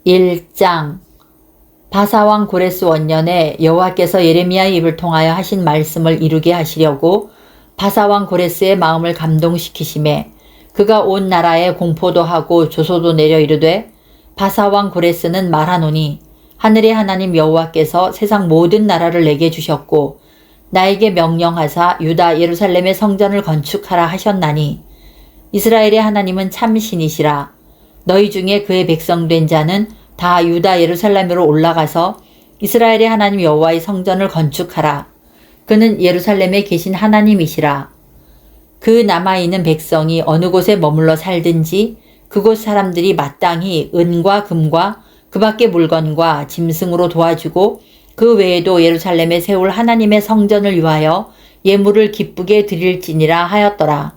1장. 바사왕 고레스 원년에 여호와께서 예레미야의 입을 통하여 하신 말씀을 이루게 하시려고 바사왕 고레스의 마음을 감동시키심에 그가 온 나라에 공포도 하고 조소도 내려 이르되, 바사왕 고레스는 말하노니 하늘의 하나님 여호와께서 세상 모든 나라를 내게 주셨고 나에게 명령하사 유다 예루살렘의 성전을 건축하라 하셨나니, 이스라엘의 하나님은 참 신이시라. 너희 중에 그의 백성 된 자는 다 유다 예루살렘으로 올라가서 이스라엘의 하나님 여호와의 성전을 건축하라. 그는 예루살렘에 계신 하나님이시라. 그 남아있는 백성이 어느 곳에 머물러 살든지 그곳 사람들이 마땅히 은과 금과 그 밖의 물건과 짐승으로 도와주고 그 외에도 예루살렘에 세울 하나님의 성전을 위하여 예물을 기쁘게 드릴지니라 하였더라.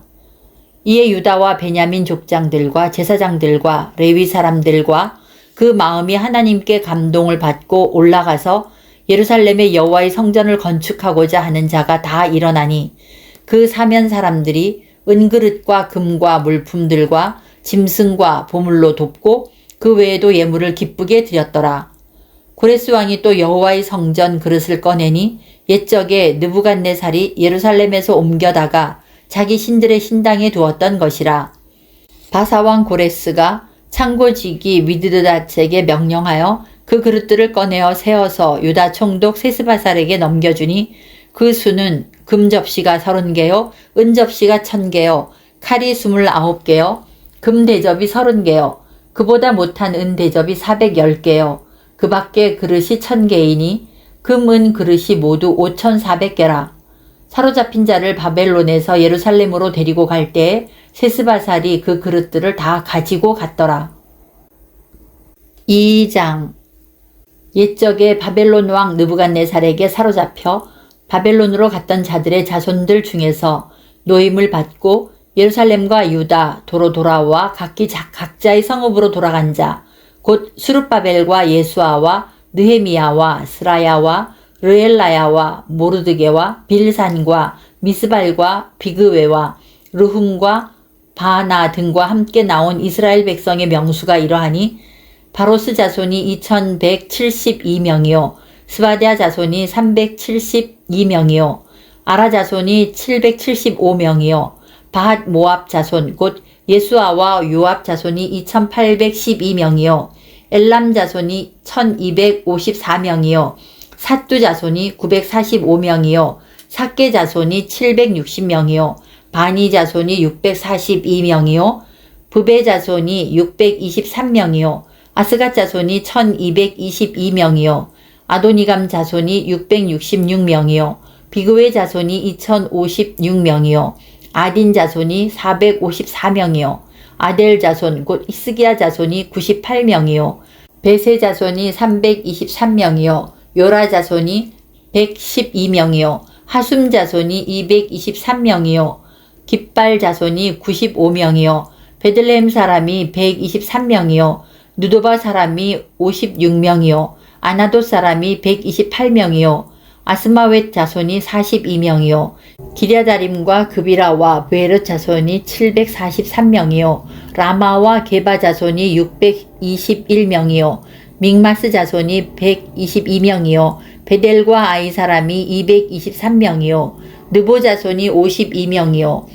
이에 유다와 베냐민 족장들과 제사장들과 레위 사람들과 그 마음이 하나님께 감동을 받고 올라가서 예루살렘의 여호와의 성전을 건축하고자 하는 자가 다 일어나니, 그 사면 사람들이 은그릇과 금과 물품들과 짐승과 보물로 돕고 그 외에도 예물을 기쁘게 드렸더라. 고레스 왕이 또 여호와의 성전 그릇을 꺼내니 옛적에 느부갓네살이 예루살렘에서 옮겨다가 자기 신들의 신당에 두었던 것이라. 바사왕 고레스가 창고지기 위드드닷에게 명령하여 그 그릇들을 꺼내어 세어서 유다 총독 세스바살에게 넘겨주니, 그 수는 금 접시가 30개요, 은 접시가 1000개요, 칼이 29개요, 금 대접이 30개요, 그보다 못한 은 대접이 410개요, 그 밖에 그릇이 1000개이니 금, 은 그릇이 모두 5400개라. 사로잡힌 자를 바벨론에서 예루살렘으로 데리고 갈 때에 세스바살이 그 그릇들을 다 가지고 갔더라. 2장. 옛적에 바벨론 왕 느부갓네살에게 사로잡혀 바벨론으로 갔던 자들의 자손들 중에서 노임을 받고 예루살렘과 유다 도로 돌아와 각기 각자의 성읍으로 돌아간 자, 곧 수룹바벨과 예수아와 느헤미야와 스라야와 르엘라야와 모르드게와 빌산과 미스발과 비그웨와 르훔과 바나 등과 함께 나온 이스라엘 백성의 명수가 이러하니, 바로스 자손이 2172명이요 스바랴 자손이 372명이요 아라 자손이 775명이요 바핫 모압 자손 곧 예수아와 요압 자손이 2812명이요 엘람 자손이 1254명이요 삿두 자손이 945명이요 삭게 자손이 760명이요 바니 자손이 642명이요 부베 자손이 623명이요 아스갓 자손이 1222명이요 아도니감 자손이 666명이요 비그웨 자손이 2056명이요 아딘 자손이 454명이요 아델 자손 곧 히스기야 자손이 98명이요 베세 자손이 323명이요 요라 자손이 112명이요 하숨 자손이 223명이요 깃발 자손이 95명이요 베들레헴 사람이 123명이요 누도바 사람이 56명이요 아나돗 사람이 128명이요 아스마웻 자손이 42명이요 기랴다림과 그비라와 베르 자손이 743명이요 라마와 게바 자손이 621명이요 믹마스 자손이 122명이요 베델과 아이 사람이 223명이요 느보 자손이 52명이요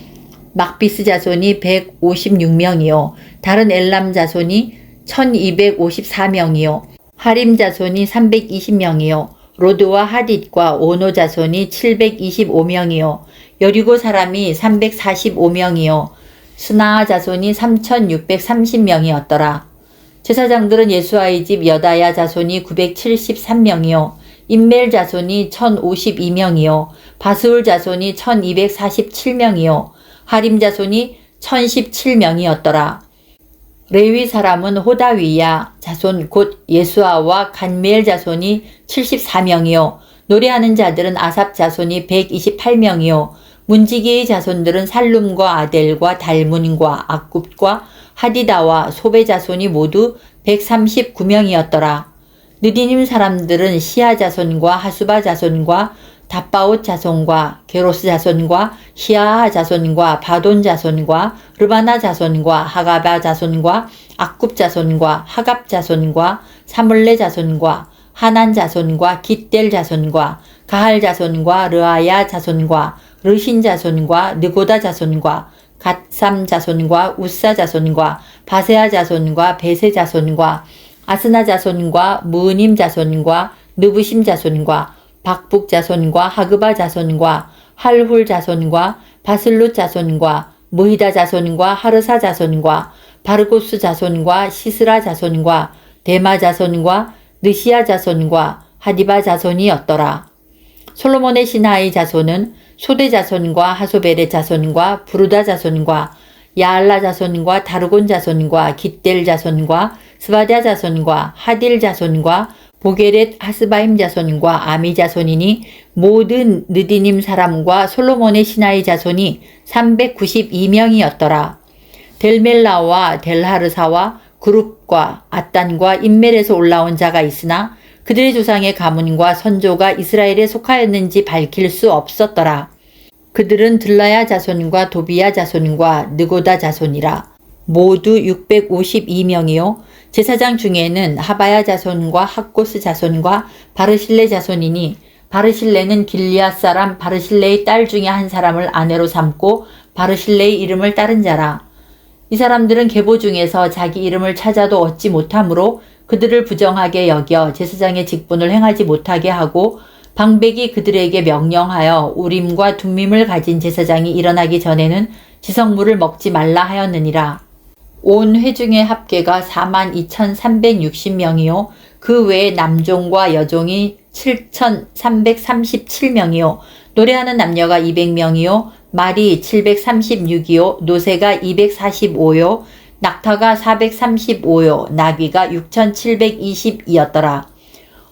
막비스 자손이 156명이요 다른 엘람 자손이 1254명이요 하림 자손이 320명이요 로드와 하딧과 오노 자손이 725명이요 여리고 사람이 345명이요 스나아 자손이 3630명이었더라. 제사장들은 예수아의 집 여다야 자손이 973명이요 임멜 자손이 1052명이요 바스울 자손이 1247명이요 하림 자손이 1017명이었더라. 레위 사람은 호다위야 자손 곧 예수아와 간미엘 자손이 74명이요 노래하는 자들은 아삽 자손이 128명이요 문지기의 자손들은 살룸과 아델과 달문과 악굽과 하디다와 소베 자손이 모두 139명이었더라. 느디님 사람들은 시아 자손과 하수바 자손과 다바옷 자손과 게로스 자손과 시아하 자손과 바돈 자손과 르바나 자손과 하가바 자손과 악굽 자손과 하갑 자손과 사물레 자손과 하난 자손과 깃델 자손과 가할 자손과 르아야 자손과 르신 자손과 느고다 자손과 갓삼 자손과 우사 자손과 바세아 자손과 베세 자손과 아스나 자손과 무님 자손과 느부심 자손과 박북 자손과 하그바 자손과 할훌 자손과 바슬룻 자손과 무히다 자손과 하르사 자손과 바르고스 자손과 시스라 자손과 데마 자손과 느시아 자손과 하디바 자손이었더라. 솔로몬의 신하의 자손은 소대 자손과 하소벨의 자손과 부르다 자손과 야알라 자손과 다르곤 자손과 깃델 자손과 스바랴 자손과 하딜 자손과 보게렛 하스바임 자손과 아미 자손이니 모든 느디님 사람과 솔로몬의 신하의 자손이 392명이었더라. 델멜라와 델하르사와 그룹과 아단과 인멜에서 올라온 자가 있으나 그들의 조상의 가문과 선조가 이스라엘에 속하였는지 밝힐 수 없었더라. 그들은 들라야 자손과 도비야 자손과 느고다 자손이라. 모두 652명이요. 제사장 중에는 하바야 자손과 학고스 자손과 바르실레 자손이니 바르실레는 길리앗 사람 바르실레의 딸 중에 한 사람을 아내로 삼고 바르실레의 이름을 따른 자라. 이 사람들은 계보 중에서 자기 이름을 찾아도 얻지 못하므로 그들을 부정하게 여겨 제사장의 직분을 행하지 못하게 하고 방백이 그들에게 명령하여 우림과 둠밈을 가진 제사장이 일어나기 전에는 지성물을 먹지 말라 하였느니라. 온 회중의 합계가 42,360명이요. 그 외에 남종과 여종이 7,337명이요. 노래하는 남녀가 200명이요. 말이 736이요. 노새가 245요. 낙타가 435요. 나귀가 6,720이었더라.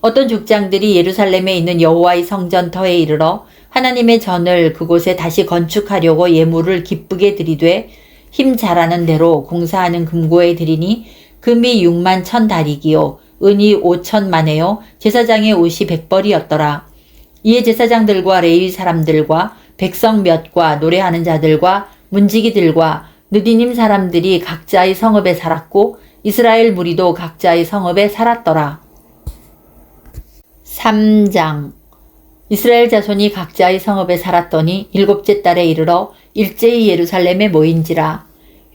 어떤 족장들이 예루살렘에 있는 여호와의 성전터에 이르러 하나님의 전을 그곳에 다시 건축하려고 예물을 기쁘게 드리되 힘 잘하는 대로 공사하는 금고에 드리니 금이 6만 1,000다리기요. 은이 5,000만에요. 제사장의 옷이 100벌이었더라. 이에 제사장들과 레위 사람들과 백성 몇과 노래하는 자들과 문지기들과 느디님 사람들이 각자의 성읍에 살았고 이스라엘 무리도 각자의 성읍에 살았더라. 3장. 이스라엘 자손이 각자의 성읍에 살았더니 7째 달에 이르러 일제히 예루살렘에 모인지라.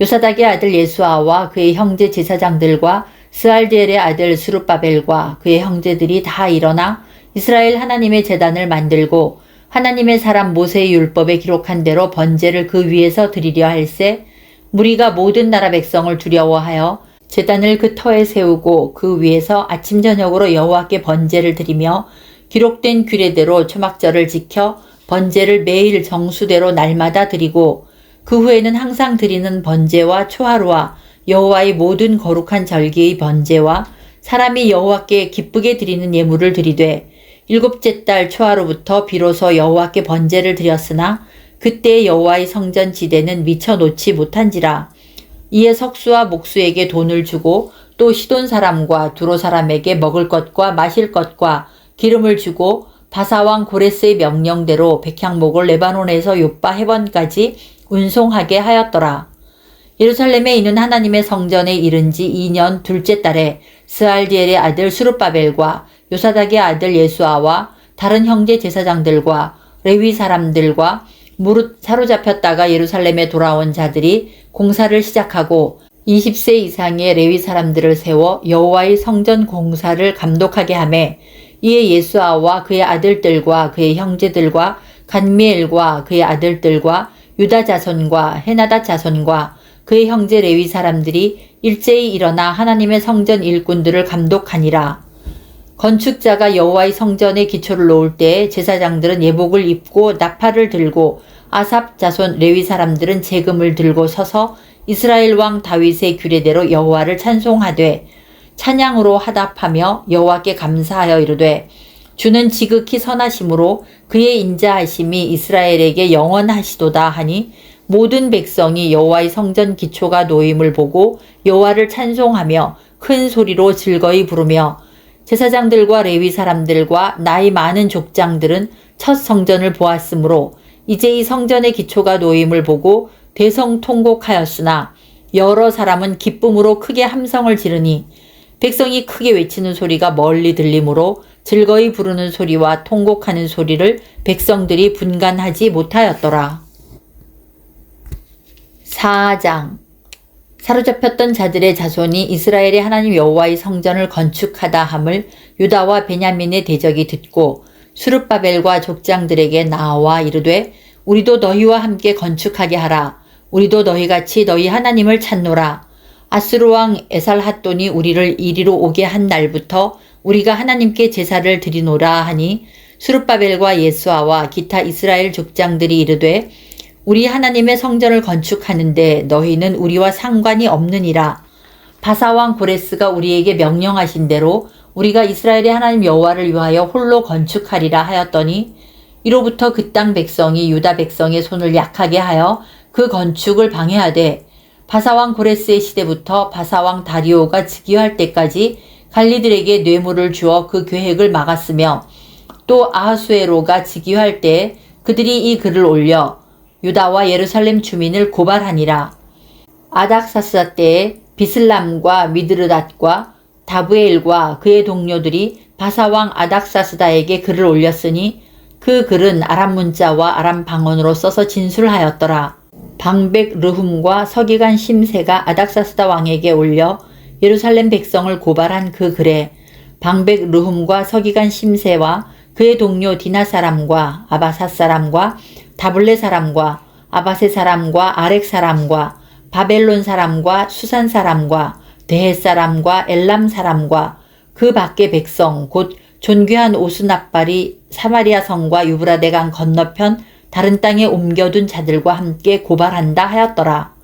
요사닥의 아들 예수아와 그의 형제 제사장들과 스알디엘의 아들 스룹바벨과 그의 형제들이 다 일어나 이스라엘 하나님의 제단을 만들고 하나님의 사람 모세의 율법에 기록한 대로 번제를 그 위에서 드리려 할세 무리가 모든 나라 백성을 두려워하여 제단을 그 터에 세우고 그 위에서 아침 저녁으로 여호와께 번제를 드리며 기록된 규례대로 초막절을 지켜 번제를 매일 정수대로 날마다 드리고 그 후에는 항상 드리는 번제와 초하루와 여호와의 모든 거룩한 절기의 번제와 사람이 여호와께 기쁘게 드리는 예물을 드리되 7째 달 초하루부터 비로소 여호와께 번제를 드렸으나 그때 여호와의 성전 지대는 미처 놓지 못한지라. 이에 석수와 목수에게 돈을 주고 또 시돈 사람과 두로 사람에게 먹을 것과 마실 것과 기름을 주고 바사왕 고레스의 명령대로 백향목을 레바논에서 요빠 헤번까지 운송하게 하였더라. 예루살렘에 있는 하나님의 성전에 이른 지 2년 둘째 달에 스알디엘의 아들 수룹바벨과 요사닥의 아들 예수아와 다른 형제 제사장들과 레위 사람들과 무릇 사로잡혔다가 예루살렘에 돌아온 자들이 공사를 시작하고 20세 이상의 레위 사람들을 세워 여호와의 성전 공사를 감독하게 하매 이에 예수아와 그의 아들들과 그의 형제들과 간미엘과 그의 아들들과 유다 자손과 헤나다 자손과 그의 형제 레위 사람들이 일제히 일어나 하나님의 성전 일꾼들을 감독하니라. 건축자가 여호와의 성전에 기초를 놓을 때에 제사장들은 예복을 입고 나팔을 들고 아삽 자손 레위 사람들은 제금을 들고 서서 이스라엘 왕 다윗의 규례대로 여호와를 찬송하되 찬양으로 화답하며 여호와께 감사하여 이르되 주는 지극히 선하심으로 그의 인자하심이 이스라엘에게 영원하시도다 하니 모든 백성이 여호와의 성전 기초가 놓임을 보고 여호와를 찬송하며 큰 소리로 즐거이 부르며 제사장들과 레위 사람들과 나이 많은 족장들은 첫 성전을 보았으므로 이제 이 성전의 기초가 놓임을 보고 대성통곡하였으나 여러 사람은 기쁨으로 크게 함성을 지르니 백성이 크게 외치는 소리가 멀리 들리므로 즐거이 부르는 소리와 통곡하는 소리를 백성들이 분간하지 못하였더라. 4장. 사로잡혔던 자들의 자손이 이스라엘의 하나님 여호와의 성전을 건축하다 함을 유다와 베냐민의 대적이 듣고 수룹바벨과 족장들에게 나와 이르되 우리도 너희와 함께 건축하게 하라. 우리도 너희같이 너희 하나님을 찾노라. 아수르 왕 에살핫돈이 우리를 이리로 오게 한 날부터 우리가 하나님께 제사를 드리노라 하니 수룹바벨과 예수아와 기타 이스라엘 족장들이 이르되 우리 하나님의 성전을 건축하는데 너희는 우리와 상관이 없느니라. 바사왕 고레스가 우리에게 명령하신 대로 우리가 이스라엘의 하나님 여호와를 위하여 홀로 건축하리라 하였더니 이로부터 그 땅 백성이 유다 백성의 손을 약하게 하여 그 건축을 방해하되 바사왕 고레스의 시대부터 바사왕 다리오가 즉위할 때까지 갈리들에게 뇌물을 주어 그 계획을 막았으며 또 아하수에로가 즉위할 때 그들이 이 글을 올려 유다와 예루살렘 주민을 고발하니라. 아닥사스다 때에 비슬람과 미드르닷과 다브엘과 그의 동료들이 바사왕 아닥사스다에게 글을 올렸으니 그 글은 아람 문자와 아람 방언으로 써서 진술하였더라. 방백 르훔과 서기관 심세가 아닥사스다 왕에게 올려 예루살렘 백성을 고발한 그 글에 방백 르훔과 서기관 심세와 그의 동료 디나 사람과 아바사 사람과 다블레 사람과 아바세 사람과 아렉 사람과 바벨론 사람과 수산 사람과 데헷 사람과 엘람 사람과 그 밖의 백성 곧 존귀한 오스납발이 사마리아 성과 유브라데 강 건너편 다른 땅에 옮겨둔 자들과 함께 고발한다 하였더라.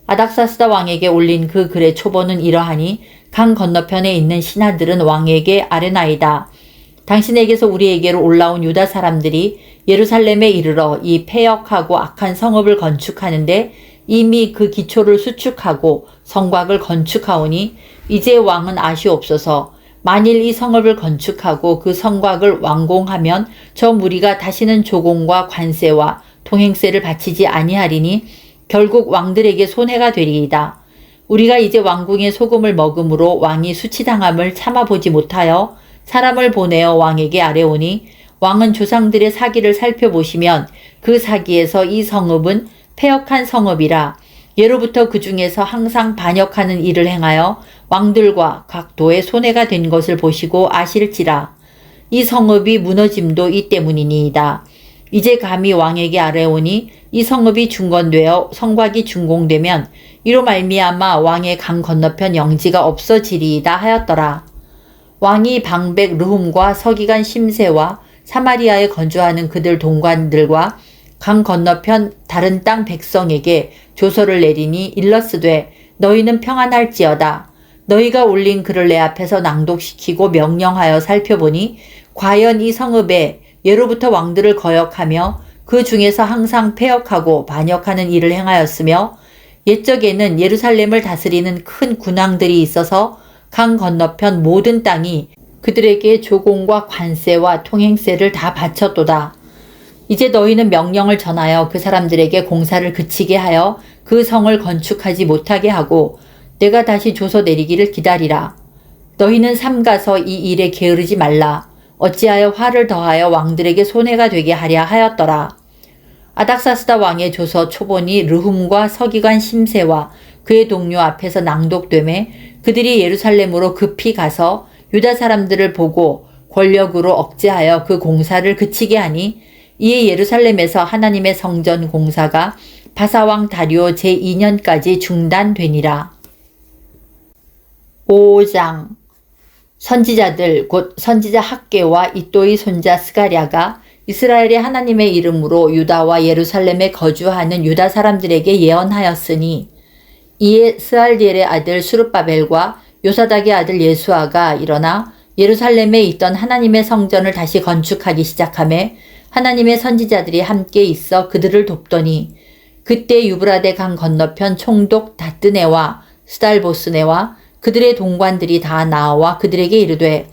아닥사스다 왕에게 올린 그 글의 초본은 이러하니 강 건너편에 있는 신하들은 왕에게 아뢰나이다. 당신에게서 우리에게로 올라온 유다 사람들이 예루살렘에 이르러 이 패역하고 악한 성읍을 건축하는데 이미 그 기초를 수축하고 성곽을 건축하오니 이제 왕은 아시옵소서. 만일 이 성읍을 건축하고 그 성곽을 완공하면 저 무리가 다시는 조공과 관세와 통행세를 바치지 아니하리니 결국 왕들에게 손해가 되리이다. 우리가 이제 왕궁의 소금을 먹음으로 왕이 수치당함을 참아보지 못하여 사람을 보내어 왕에게 아뢰오니 왕은 조상들의 사기를 살펴보시면 그 사기에서 이 성읍은 패역한 성읍이라 예로부터 그 중에서 항상 반역하는 일을 행하여 왕들과 각 도에 손해가 된 것을 보시고 아실지라. 이 성읍이 무너짐도 이 때문이니이다. 이제 감히 왕에게 아뢰오니 이 성읍이 중건되어 성곽이 준공되면 이로 말미암아 왕의 강 건너편 영지가 없어지리이다 하였더라. 왕이 방백 르훔과 서기관 심세와 사마리아에 거주하는 그들 동관들과 강 건너편 다른 땅 백성에게 조서를 내리니 일러스되 너희는 평안할지어다. 너희가 올린 글을 내 앞에서 낭독시키고 명령하여 살펴보니 과연 이 성읍에 예로부터 왕들을 거역하며 그 중에서 항상 패역하고 반역하는 일을 행하였으며 옛적에는 예루살렘을 다스리는 큰 군왕들이 있어서 강 건너편 모든 땅이 그들에게 조공과 관세와 통행세를 다 바쳤도다. 이제 너희는 명령을 전하여 그 사람들에게 공사를 그치게 하여 그 성을 건축하지 못하게 하고 내가 다시 조서 내리기를 기다리라. 너희는 삼가서 이 일에 게으르지 말라. 어찌하여 화를 더하여 왕들에게 손해가 되게 하랴 하였더라. 아닥사스다 왕의 조서 초본이 르훔과 서기관 심세와 그의 동료 앞에서 낭독되매 그들이 예루살렘으로 급히 가서 유다 사람들을 보고 권력으로 억제하여 그 공사를 그치게 하니 이에 예루살렘에서 하나님의 성전 공사가 바사왕 다리오 제2년까지 중단되니라. 5장. 선지자들 곧 선지자 학개와 이또의 손자 스가랴가 이스라엘의 하나님의 이름으로 유다와 예루살렘에 거주하는 유다 사람들에게 예언하였으니 이에 스알디엘의 아들 수룹바벨과 요사닥의 아들 예수아가 일어나 예루살렘에 있던 하나님의 성전을 다시 건축하기 시작하매 하나님의 선지자들이 함께 있어 그들을 돕더니 그때 유브라데 강 건너편 총독 다뜨네와 스달보스네와 그들의 동관들이 다 나와 그들에게 이르되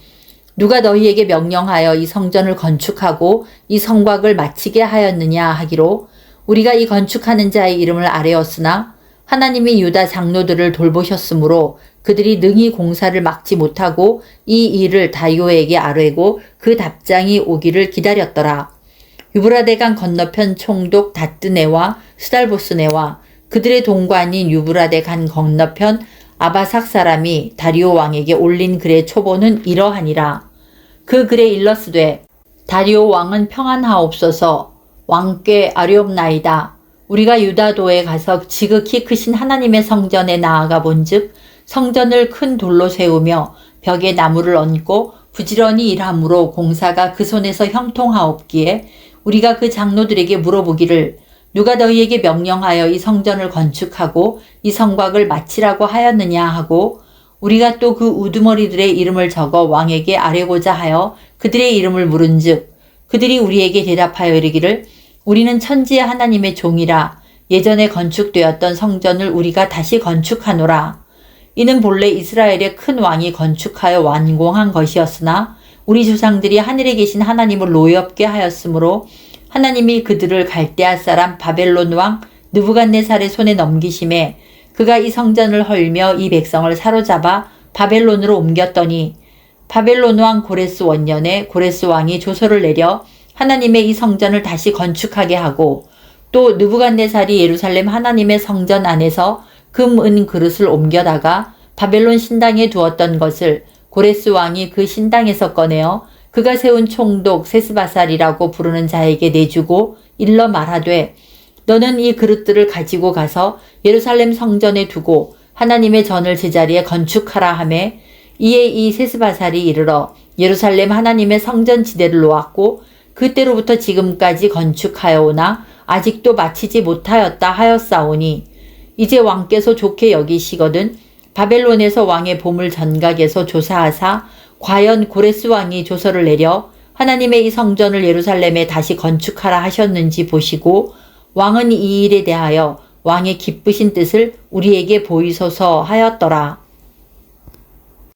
누가 너희에게 명령하여 이 성전을 건축하고 이 성곽을 마치게 하였느냐 하기로 우리가 이 건축하는 자의 이름을 아뢰었으나 하나님이 유다 장로들을 돌보셨으므로 그들이 능히 공사를 막지 못하고 이 일을 다리오에게 아뢰고 그 답장이 오기를 기다렸더라. 유브라데강 건너편 총독 다뜨네와 스달보스네와 그들의 동관인 유브라데강 건너편 아바삭 사람이 다리오 왕에게 올린 글의 초보는 이러하니라. 그 글에 일렀으되 다리오 왕은 평안하옵소서. 왕께 아뢰옵나이다. 우리가 유다도에 가서 지극히 크신 하나님의 성전에 나아가 본즉 성전을 큰 돌로 세우며 벽에 나무를 얹고 부지런히 일함으로 공사가 그 손에서 형통하옵기에 우리가 그 장로들에게 물어보기를 누가 너희에게 명령하여 이 성전을 건축하고 이 성곽을 마치라고 하였느냐 하고 우리가 또 그 우두머리들의 이름을 적어 왕에게 아뢰고자 하여 그들의 이름을 물은즉 그들이 우리에게 대답하여 이르기를 우리는 천지의 하나님의 종이라 예전에 건축되었던 성전을 우리가 다시 건축하노라. 이는 본래 이스라엘의 큰 왕이 건축하여 완공한 것이었으나 우리 조상들이 하늘에 계신 하나님을 노엽게 하였으므로 하나님이 그들을 갈대아 사람 바벨론 왕 느부갓네살의 손에 넘기심에 그가 이 성전을 헐며 이 백성을 사로잡아 바벨론으로 옮겼더니 바벨론 왕 고레스 원년에 고레스 왕이 조서를 내려 하나님의 이 성전을 다시 건축하게 하고 또 느부갓네살이 예루살렘 하나님의 성전 안에서 금, 은 그릇을 옮겨다가 바벨론 신당에 두었던 것을 고레스 왕이 그 신당에서 꺼내어 그가 세운 총독 세스바살이라고 부르는 자에게 내주고 일러 말하되 너는 이 그릇들을 가지고 가서 예루살렘 성전에 두고 하나님의 전을 제자리에 건축하라 하매 이에 이 세스바살이 이르러 예루살렘 하나님의 성전 지대를 놓았고 그때로부터 지금까지 건축하여 오나 아직도 마치지 못하였다 하였사오니 이제 왕께서 좋게 여기시거든 바벨론에서 왕의 보물 전각에서 조사하사 과연 고레스 왕이 조서를 내려 하나님의 이 성전을 예루살렘에 다시 건축하라 하셨는지 보시고 왕은 이 일에 대하여 왕의 기쁘신 뜻을 우리에게 보이소서 하였더라.